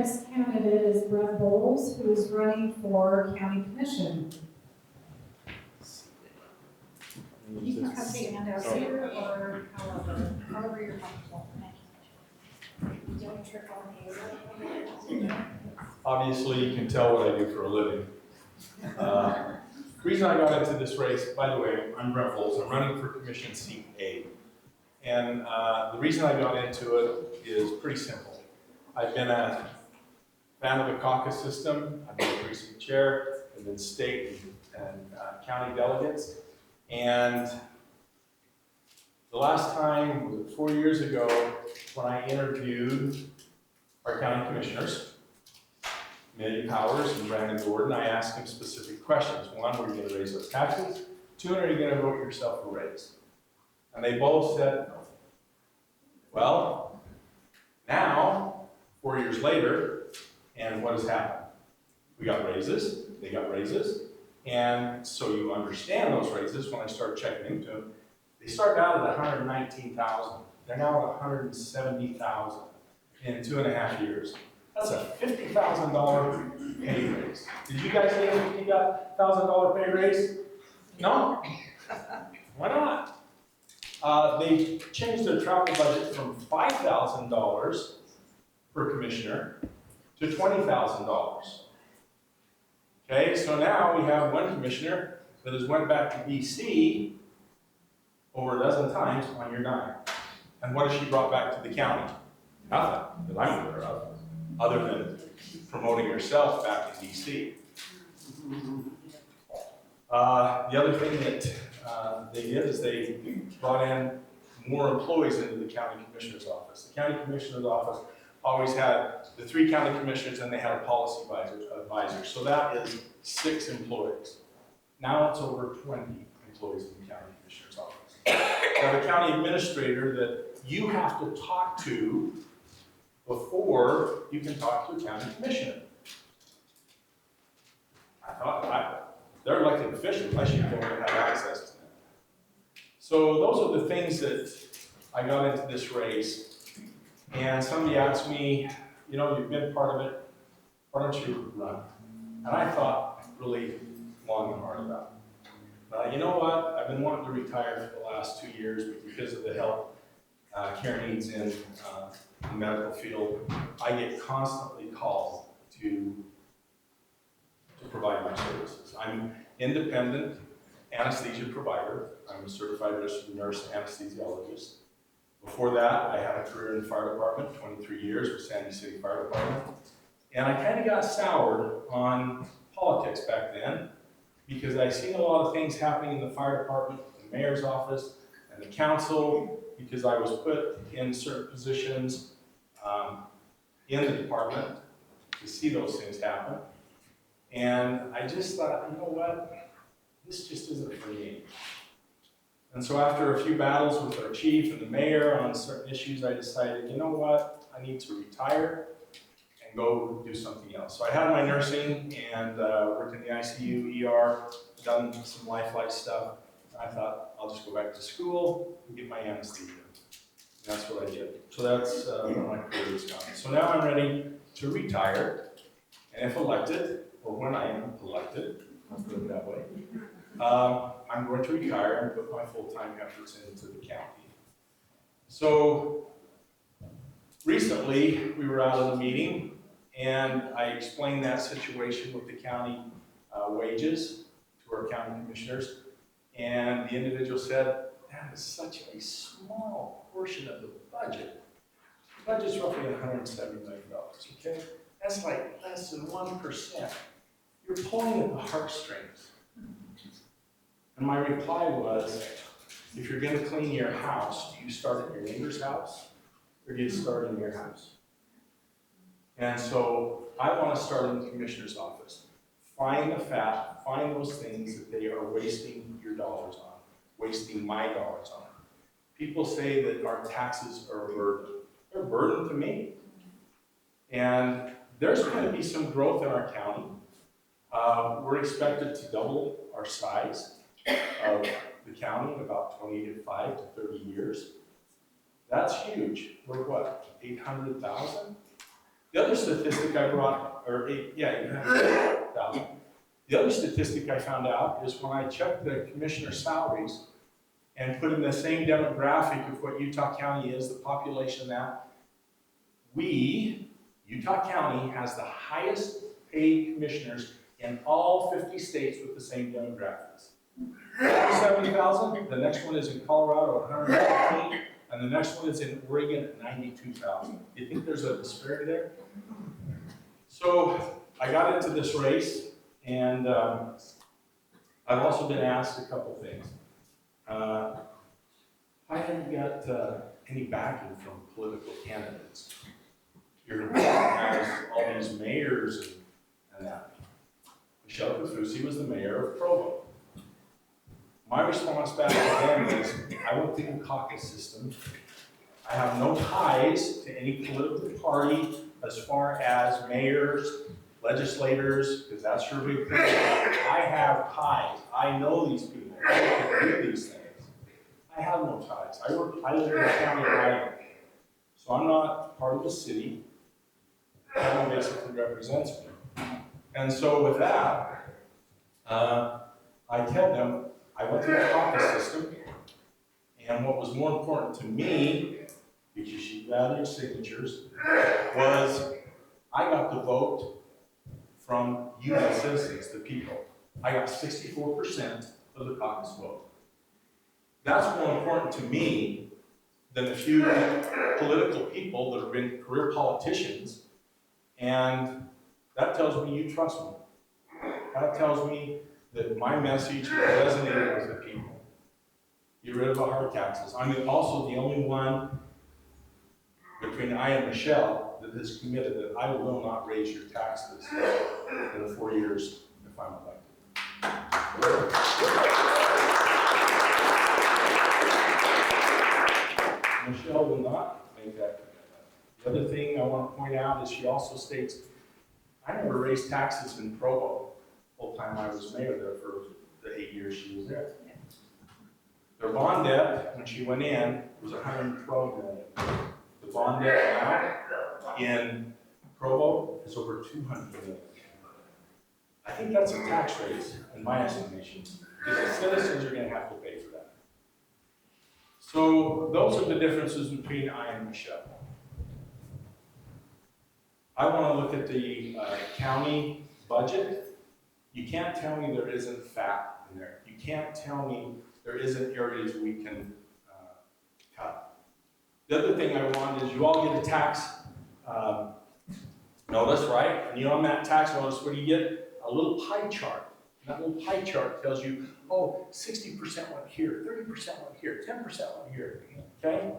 next candidate is Brent Bowles, who is running for county commission. You can have the handouts here or however you're comfortable. Don't trip on me. Obviously, you can tell what I do for a living. The reason I got into this race, by the way, I'm Brent Bowles. I'm running for Commission Seat A. And the reason I got into it is pretty simple. I've been a fan of the caucus system. I've been a precinct chair. I've been state and county delegates. And the last time, was it 4 years ago, when I interviewed our county commissioners, Amelia Powers and Brandon Gordon, I asked them specific questions. One, were you going to raise those taxes? Two, are you going to vote yourself a raise? And they both said no. Well, now, 4 years later, and what has happened? We got raises, they got raises, and so you understand those raises when I start checking into them. They started out at $119,000. They're now at $170,000 in 2.5 years. That's a $50,000 pay raise. Did you guys get a $50,000 pay raise? No? Why not? They changed their travel budget from $5,000 per commissioner to $20,000. Okay, so now we have one commissioner that has went back to DC over a dozen times on your dime. And what has she brought back to the county? Nothing that I'm aware of, other than promoting herself back to DC. The other thing that they did is they brought in more employees into the county commissioner's office. The county commissioner's office always had the 3 county commissioners and they had a policy advisor. So that is 6 employees. Now it's over 20 employees in the county commissioner's office. Now the county administrator that you have to talk to before you can talk to a county commissioner. I thought, they're elected officials, I should be able to have access to them. So those are the things that I got into this race. And somebody asked me, you know, you've been part of it, why don't you run? And I thought really long and hard about it. You know what, I've been wanting to retire for the last 2 years, but because of the health care needs in the medical field, I get constantly called to provide my services. I'm independent anesthesia provider. I'm a certified registered nurse anesthesiologist. Before that, I had a career in the fire department, 23 years with Sandy City Fire Department. And I kind of got soured on politics back then because I seen a lot of things happening in the fire department, the mayor's office, and the council, because I was put in certain positions in the department to see those things happen. And I just thought, you know what, this just isn't for me. And so after a few battles with our chief and the mayor on certain issues, I decided, you know what, I need to retire and go do something else. So I had my nursing and worked in the ICU, ER, done some lifelike stuff. I thought, I'll just go back to school and get my anesthesia. And that's what I did. So that's where my career has gone. So now I'm ready to retire, and if elected, or when I am elected, I'll put it that way, I'm going to retire and put my full-time efforts into the county. So recently, we were out at a meeting, and I explained that situation with the county wages to our county commissioners, and the individual said, that is such a small portion of the budget. The budget's roughly $170 million, okay? That's like less than 1%. You're pulling at the heartstrings. And my reply was, if you're going to clean your house, do you start at your neighbor's house, or do you start in your house? And so I want to start in the commissioner's office. Find the fat, find those things that they are wasting your dollars on, wasting my dollars on. People say that our taxes are a burden. They're a burden to me. And there's going to be some growth in our county. We're expected to double our size of the county in about 25 to 30 years. That's huge. We're what, 800,000? The other statistic I brought, yeah, 800,000. The other statistic I found out is when I checked the commissioner salaries and put in the same demographic of what Utah County is, the population that Utah County has the highest paid commissioners in all 50 states with the same demographics. 70,000, the next one is in Colorado at 115, and the next one is in Oregon at 92,000. Do you think there's a disparity there? So I got into this race, and I've also been asked a couple things. I haven't got any backing from political candidates. Your department has all these mayors and that. Michelle Kafusi was the mayor of Provo. My response back to them is, I went through the caucus system. I have no ties to any political party as far as mayors, legislators, because that's your big thing. I have ties. I know these people. I can do these things. I have no ties. I live in the county of Highland. So I'm not part of the city. County basically represents me. And so with that, I tell them, I went through the caucus system, and what was more important to me, because you valued signatures, was I got the vote from you, the citizens, the people. I got 64% of the caucus vote. That's more important to me than a few political people that have been career politicians, and that tells me you trust me. That tells me that my message resonated with the people. Get rid of the hard taxes. I'm also the only one between I and Michelle that has committed that I will not raise your taxes in the 4 years if I'm elected. Michelle will not make that commitment. The other thing I want to point out is she also states, I never raised taxes in Provo the whole time I was mayor there for the 8 years she was there. Their bond debt, when she went in, was $112 million. The bond debt now in Provo is over $200 million. I think that's a tax raise, in my estimation, because the citizens are going to have to pay for that. So those are the differences between I and Michelle. I want to look at the county budget. You can't tell me there isn't fat in there. You can't tell me there isn't areas we can cut. The other thing I want is you all get a tax notice, right? And on that tax notice, what do you get? A little pie chart. And that little pie chart tells you, oh, 60% went here, 30% went here, 10% went here, okay?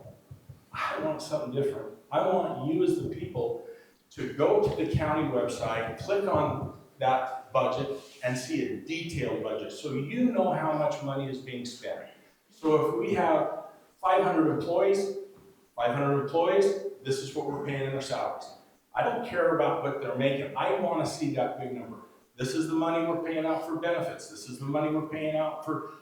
I want something different. I want you as the people to go to the county website, click on that budget, and see a detailed budget so you know how much money is being spent. So if we have 500 employees, this is what we're paying in their salaries. I don't care about what they're making. I want to see that big number. This is the money we're paying out for benefits. This is the money we're paying out for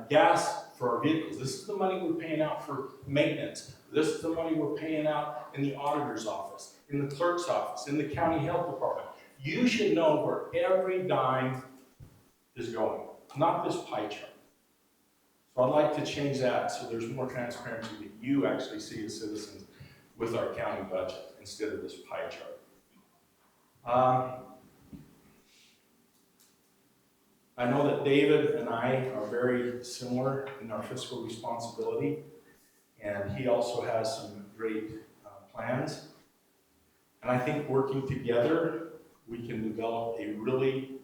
gas for our vehicles. This is the money we're paying out for maintenance. This is the money we're paying out in the auditor's office, in the clerk's office, in the county health department. You should know where every dime is going, not this pie chart. So I'd like to change that so there's more transparency that you actually see as citizens with our county budget instead of this pie chart. I know that David and I are very similar in our fiscal responsibility, and he also has some great plans. And I think working together, we can develop a really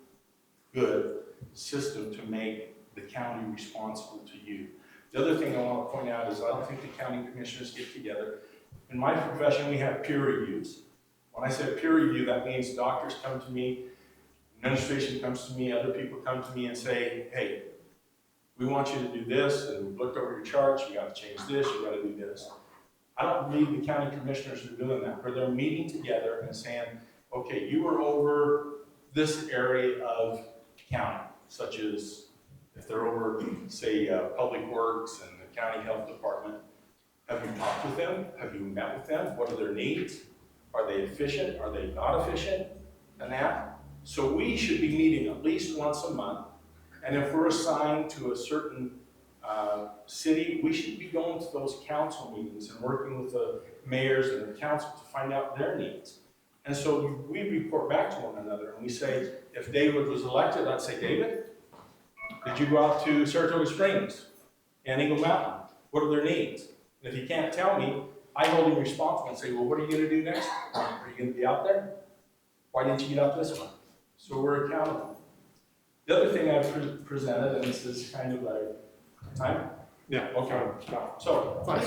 good system to make the county responsible to you. The other thing I want to point out is I don't think the county commissioners get together. In my profession, we have peer reviews. When I say peer review, that means doctors come to me, administration comes to me, other people come to me and say, hey, we want you to do this, and we've looked over your charts, you got to change this, you got to do this. I don't believe the county commissioners are doing that, where they're meeting together and saying, okay, you were over this area of county, such as if they're over, say, Public Works and the county health department. Have you talked with them? Have you met with them? What are their needs? Are they efficient? Are they not efficient? And that. So we should be meeting at least once a month. And if we're assigned to a certain city, we should be going to those council meetings and working with the mayors and the council to find out their needs. And so we report back to one another and we say, if David was elected, I'd say, David, did you go out to Saratoga Springs and Eagle Mountain? What are their needs? And if he can't tell me, I hold him responsible and say, well, what are you going to do next? Are you going to be out there? Why didn't you get out this one? So we're accountable. The other thing I've presented, and this is kind of a time. Yeah. Okay. So, Fine. I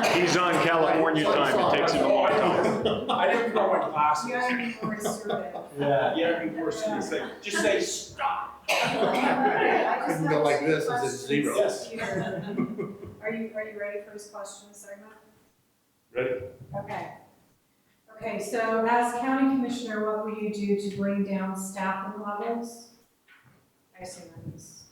didn't hear He's on California time, it takes him a long time. I didn't put on my glasses. You gotta be more assertive. Yeah, be worse than say, just say stop. Couldn't go like this, as it's zero. Yes. Are you ready for his question segment? Ready? Okay, so as county commissioner, what will you do to bring down staffing levels? I assume that means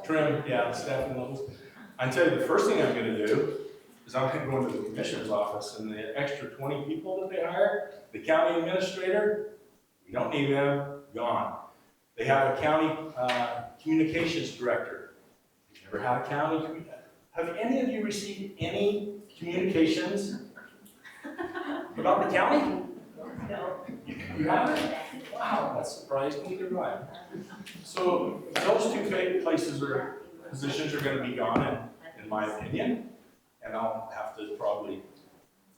trim. Yeah, the staffing levels. I tell you, the first thing I'm gonna do is I'm gonna go into the commissioner's office and the extra 20 people that they hire, the county administrator, we don't need them, gone. They have a county communications director. You've never had a county, have any of you received any communications about the county? No. You haven't? Wow, that's surprising, neither do I. So those two positions are gonna be gone in my opinion, and I'll have to probably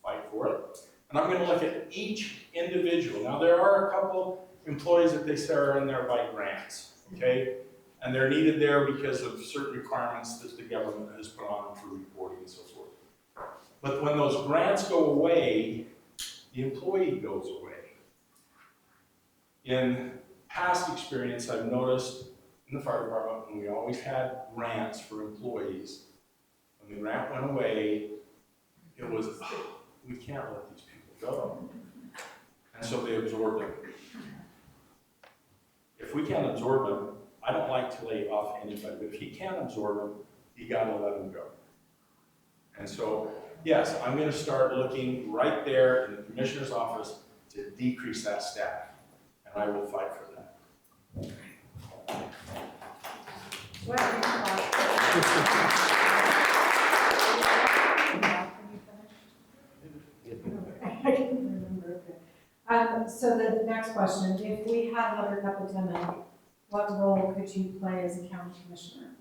fight for it. And I'm gonna look at each individual. Now there are a couple employees that they say are in there by grants, okay? And they're needed there because of certain requirements that the government has put on for reporting and so forth. But when those grants go away, the employee goes away. In past experience, I've noticed in the fire department, when we always had grants for employees, when the grant went away, it was, oh, we can't let these people go. And so they absorbed them. If we can't absorb them, I don't like to lay off anybody, but if you can't absorb them, you gotta let them go. And so, yes, I'm gonna start looking right there in the commissioner's office to decrease that staff, and I will fight for that. So the next question, if we had another epidemic, what role could you play as a county commissioner?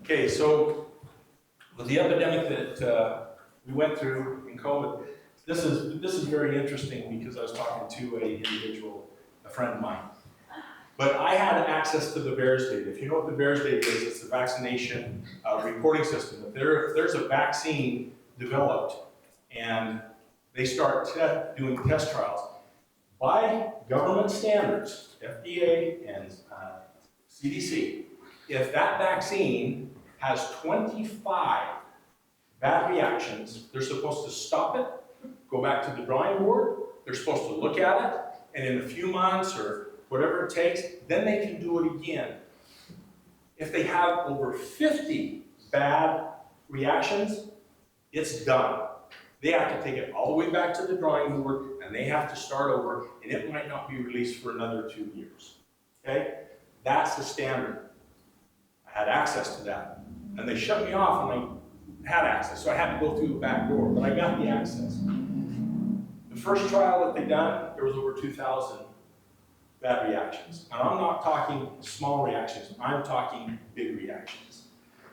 Okay, so with the epidemic that we went through in COVID, this is very interesting because I was talking to an individual, a friend of mine. But I had access to the VAERS data. If you know what the VAERS data is, it's the vaccination reporting system. If there's a vaccine developed and they start doing test trials, by government standards, FDA and CDC, if that vaccine has 25 bad reactions, they're supposed to stop it, go back to the drawing board, they're supposed to look at it, and in a few months or whatever it takes, then they can do it again. If they have over 50 bad reactions, it's done. They have to take it all the way back to the drawing board, and they have to start over, and it might not be released for another 2 years. Okay? That's the standard. I had access to that. And they shut me off when I had access, so I had to go through the back door, but I got the access. The first trial that they done, there was over 2,000 bad reactions. And I'm not talking small reactions, I'm talking big reactions.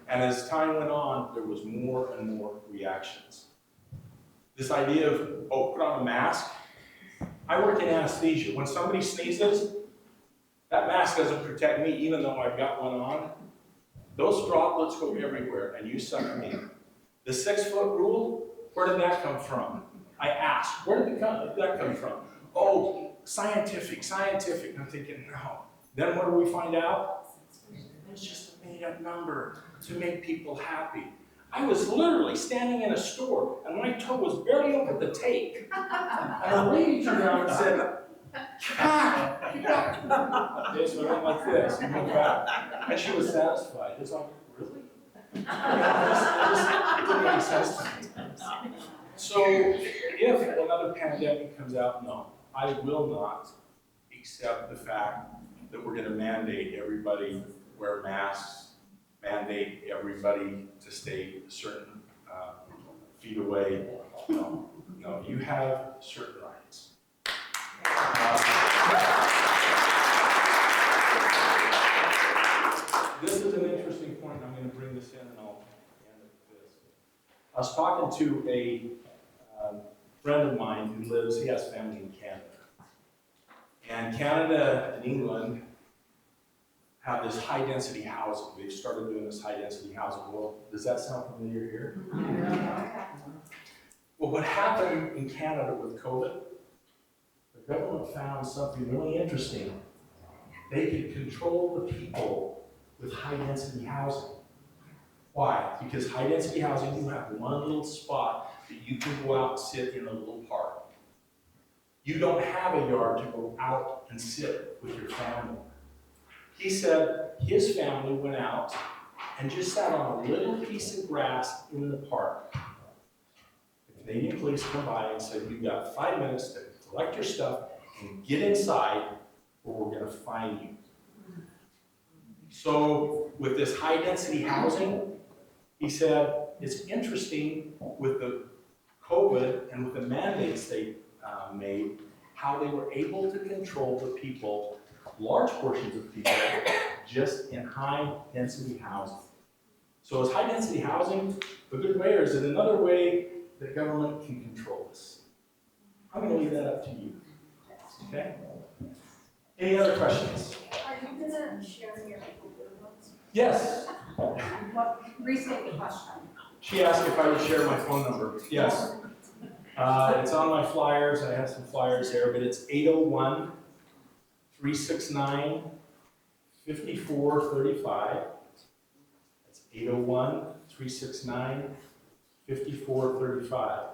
And as time went on, there was more and more reactions. This idea of, oh, put on a mask. I work in anesthesia. When somebody sneezes, that mask doesn't protect me even though I've got one on. Those droplets go everywhere and you suck them in. The 6-foot rule, where did that come from? I asked, where did that come from? Oh, scientific. And I'm thinking, no. Then what do we find out? It's just a made-up number to make people happy. I was literally standing in a store and my toe was barely over the tape. And a lady turned around and said, God! Okay, so I went like this and went back. And she was satisfied. It's like, really? It didn't make sense to me. So if another pandemic comes out, no, I will not accept the fact that we're gonna mandate everybody wear masks, mandate everybody to stay certain feet away. No, no, you have certain rights. This is an interesting point, I'm going to bring this in and I'll end it with this. I was talking to a friend of mine who lives, he has family in Canada. And Canada and England have this high density housing. They've started doing this high density housing. Well, does that sound familiar here? Yeah. Well, what happened in Canada with COVID, the government found something really interesting. They could control the people with high density housing. Why? Because high density housing, you have one little spot that you can go out and sit in a little park. You don't have a yard to go out and sit with your family. He said his family went out and just sat on a little piece of grass in the park. The Canadian police come by and said, you've got 5 minutes to collect your stuff and get inside or we're going to fine you. So with this high density housing, he said, it's interesting with the COVID and with the mandates they made, how they were able to control the people, large portions of people, just in high density housing. So is high density housing a good way, or is it another way that government can control us? I'm going to leave that up to you. Okay? Any other questions? Are you going to share your notes? Yes. Restate the question. She asked if I would share my phone number. Yes. It's on my flyers. I have some flyers there, but it's 801-369-5435. That's 801-369-5435.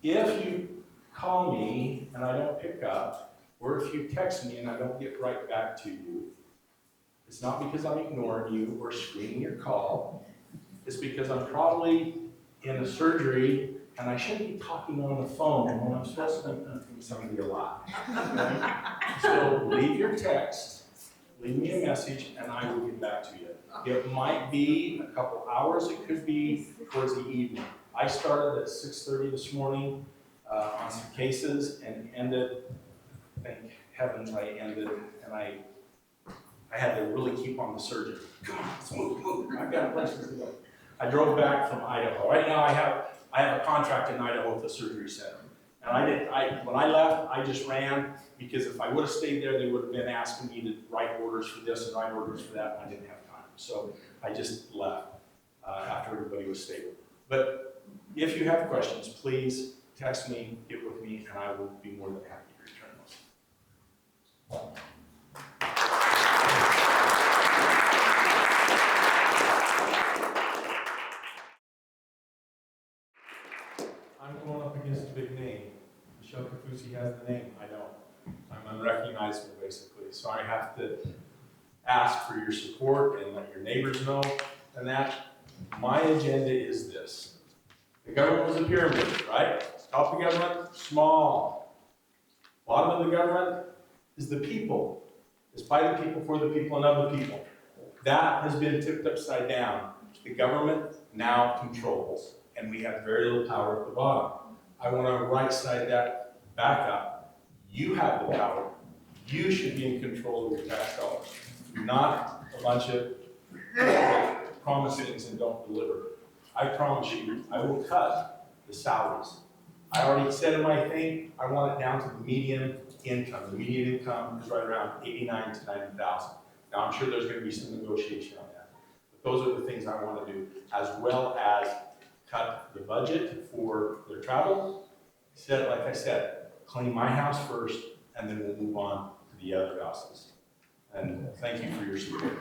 If you call me and I don't pick up, or if you text me and I don't get right back to you, it's not because I'm ignoring you or screening your call. It's because I'm probably in a surgery and I shouldn't be talking on the phone when I'm supposed to be somebody alive. So leave your text, leave me a message, and I will get back to you. It might be a couple hours, it could be towards the evening. I started at 6:30 this morning on some cases and ended, thank heavens I ended, and I had to really keep on the surgeon. Come on, let's move. I've got places to go. I drove back from Idaho. Right now I have a contract in Idaho at the surgery center. And when I left, I just ran because if I would have stayed there, they would have been asking me to write orders for this and write orders for that, and I didn't have time. So I just left after everybody was stable. But if you have questions, please text me, get with me, and I will be more than happy to return those. I'm going up against a big name. Michelle Kafusi has the name. I don't. I'm unrecognizable, basically. So I have to ask for your support and let your neighbors know. And that my agenda is this. The government was a pyramid, right? Top of the government, small. Bottom of the government is the people. It's by the people, for the people, and of the people. That has been tipped upside down. The government now controls, and we have very little power at the bottom. I want to right side that back up. You have the power. You should be in control of your tax dollars, not a bunch of promise things and don't deliver. I promise you, I will cut the salaries. I already said in my thing, I want it down to the median income. The median income is right around 89 to 90,000. Now I'm sure there's going to be some negotiation on that. But those are the things I want to do, as well as cut the budget for their travel. Like I said, clean my house first, and then we'll move on to the other houses. And thank you for your support.